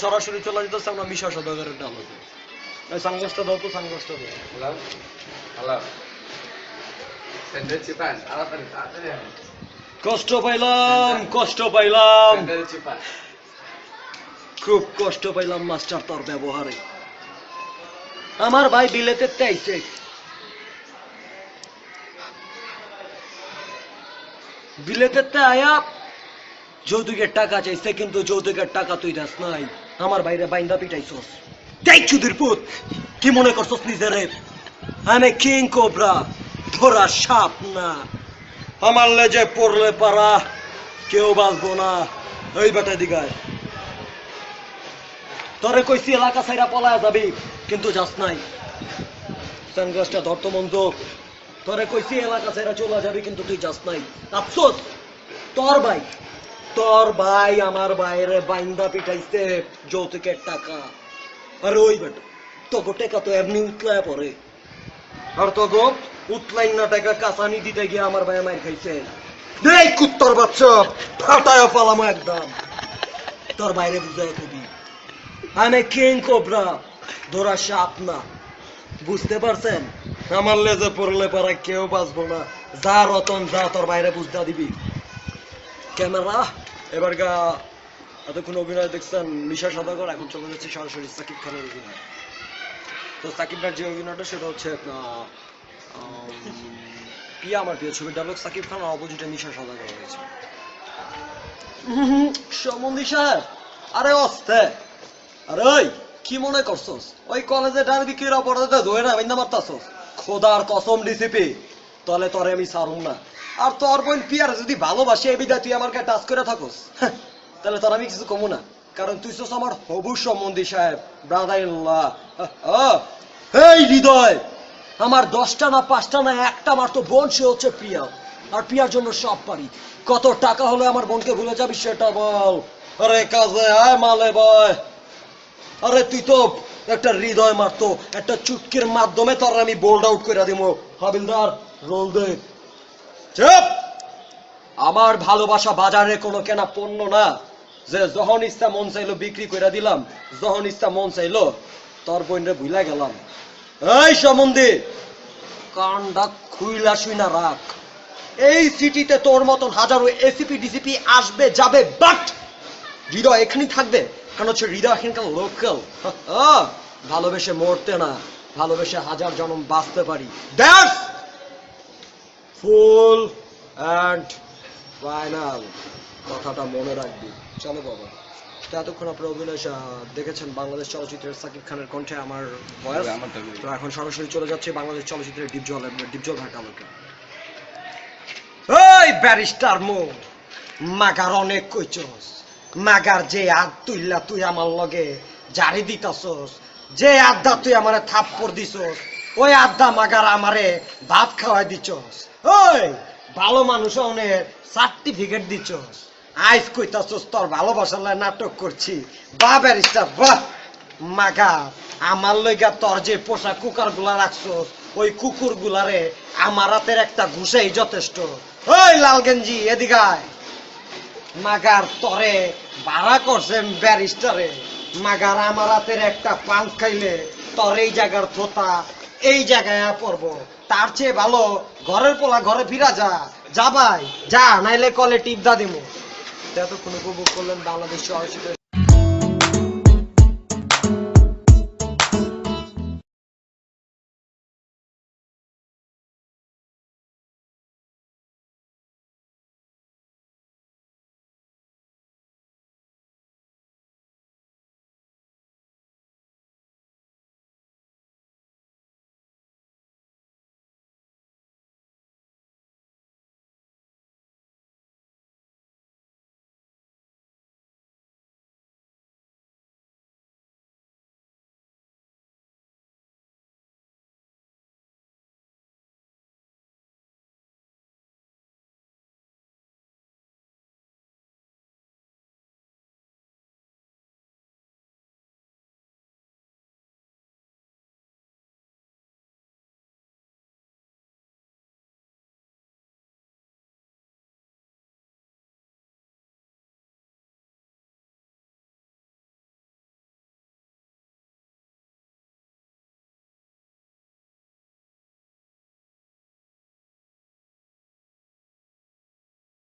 সরাসরি চলে যেতেছে আমরা মিশা সদাগরের ডালতে। এই সানগ্লাসটা দাও তো, সানগ্লাসটা দাও। হ্যালো হ্যালো স্যান্ডউইচ চিপান তাড়াতাড়ি তাড়াতাড়ি কষ্ট পাইলাম, কষ্ট পাইলাম, স্যান্ডউইচ চিপান খুব কষ্ট পাইলাম মাস্টার তোর ব্যবহারে। আমার ভাই বিলেতে আইছে, বিলেতে আয়া যৌতুকের টাকা চাইছে, কিন্তু যৌতুকের টাকা তুই দাস নাই। আমার বাইরে বাইন্দা পিটাইছস। দেখ চুদির পুত, কি মনে করছস নিজেরে? আমি কিং কোবরা, ধরা সাপ না। আমার লেজে পড়লে পারা, কেউ বাঁচবো না। এই বেটা দিগায় তোরে কইছি এলাকা ছাইরা পলায়া যাবি, কিন্তু যাস নাই। সানগ্লাসটা ধরতো মন্দ। তোরে কইছি এলাকা ছাইরা চলে যাবি, কিন্তু তুই যাস নাই। আফসোস, তোর ভাই আমার বাইরে বাইন্দা পিটাইছে যৌতুকের টাকা। আর ওই বেটা তোকে টাকা তো এমনি উতলায় পড়ে, আর তোকে উতলাই না টাকা কাঁচানি দিতে গিয়ে আমার ভাই মার খাইছে। দেখ কুত্তর বাচ্চা, ফাটায় পালামো একদম। তোর বাইরে বুঝায় কবি আমি কিং কোবরা, ধরা সাপ না। বুঝতে পারছেন? আমার লেজে পড়লে পারা কেউ বাঁচবো না। যা রতন যা, তোর বাইরে বুঝতে দিবি। ক্যামেরা এবার গা। এতক্ষণ অভিনয় দেখছেন মিশা সদাগর, এখন চলে যাচ্ছে সরাসরি সাকিব খানের অভিনয়। তো সাকিব ভাইয়ের যে অভিনয়টা সেটা হচ্ছে পিয়া আমার প্রিয় ছবির ডায়লগ সাকিব খান, আর অপোজিটে মিশা সদাগর হয়েছে। সমন্ধি সাহেব, আরে অস্তে, আরে ওই কি মনে করছস ওই কলেজে ডান বিক্রির অপরাধে ধরে না বিন্দা মারতাছস? খোদার কসম ডিসিপি, তাহলে তোরে আমি ছাড়ুম না। আর তোর বোন পিয়ার যদি ভালোবাসি এই বিদায় তুই আমাকে টাচ করে থাকস, তাহলে তোর আমি কিছু কমু না। কারণ তুই sos আমার হবু সম্বন্ধী সাহেব, ব্রাদার ইন ল। এই হৃদয়, আমার 10টা না 5টা না একটা মাত্র বোন, সে হচ্ছে প্রিয়া। আর প্রিয়ার জন্য সব পারি। কত টাকা হলে আমার বোনকে ভুলে যাবি সেটা বল। আরে কাজে আয় মালে বয়। আরে তুই তো একটা হৃদয় মারতো, একটা চুটকির মাধ্যমে তোর আমি বোল্ড আউট করে দিব। হাবিলদার রোল দে। চুপ! আমার ভালোবাসা বাজারে কোনো কেনা পণ্য না, যে যখন ইচ্ছা মন চাইলো বিক্রি করে দিলাম, যখন ইচ্ছা মন চাইলো তোর বোনরে ভুলা গেলাম। এই সম্বন্ধে কানডা খুইলা শুইনা রাখ। এই সিটিতে তোর মতন হাজারো এসিপি ডিসিপি আসবে যাবে, বাট হৃদয় এখানেই থাকবে। কারণ হচ্ছে হৃদয় এখানকার লোকাল। ভালোবেসে মরতে না, ভালোবেসে হাজার জন্ম বাঁচতে পারি। That's full and final. কথাটা মনে রাখবি। চলো বাবা। তো এতক্ষণ আপনারা অভিনয় দেখেছেন বাংলাদেশ চলচ্চিত্রের সাকিব খানের কণ্ঠে আমার ভয়েস। তো এখন সরাসরি চলে যাচ্ছে বাংলাদেশ চলচ্চিত্রের ডিপজল ভাটালোকে। ওই ব্যারিস্টার মো মাগার অনেক কইছস, মাগার যে আদ তুইলা তুই আমার লগে জারি দিতাছস, যে আড্ডা তুই আমারে থাপ্পড় দিছস, ওই আড্ডা মাগার আমারে ভাত খাওয়াই দিছস। ওই ভালো মানুষ অনেক সার্টিফিকেট দিছস। আইস কইতাছস তোর ভালোবাসার লাই নাটক করছি। বা ব্যারিস্টার বাহ। মাগা আমার লইগা তোর যে পোষা কুকুর গুলা রাখছস, ওই কুকুর গুলারে আমার হাতের একটা ঘুষাই যথেষ্ট। ওই লাল গেঞ্জি এদিকায়। মাগার তরে ভাড়া করছেন ব্যারিস্টারে, মাগার আমার হাতের একটা পাঞ্চ খাইলে তোর এই জায়গার থোতা এই জায়গায় পড়বো। তার চেয়ে ভালো ঘরের পোলা ঘরে ফিরা যা। যা ভাই যা, নাইলে কলে টিপ দা দিমু। এতক্ষণ উপভোগ করলেন বাংলাদেশ চলচ্চিত্র।